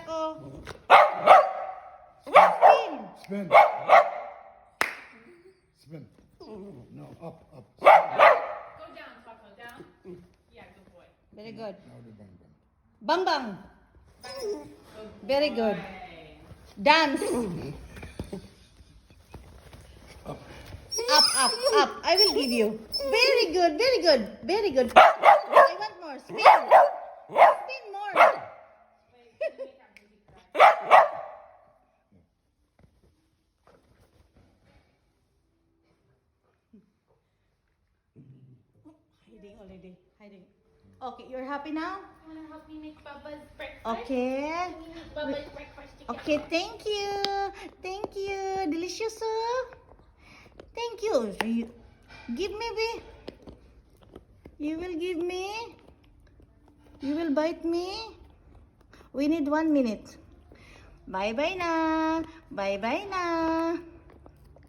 ako. Spin. Spin. Spin. No, up. Go down, Papa, down. Yeah, good boy. Very good. Now the bang bang. Bang bang. Very good. Hey. Dance. Up. Up. I will give you. Very good. Very good. I want more. Spin. Spin more. Hiding already. Hiding. Okay, you're happy now? Wanna help me make Baba's breakfast? Okay. Can we make Baba's breakfast together? Okay, thank you. Thank you. Delicious, Thank you. Give me, be. You will give me? You will bite me? We need 1 minute. Bye-bye na. Bye-bye na.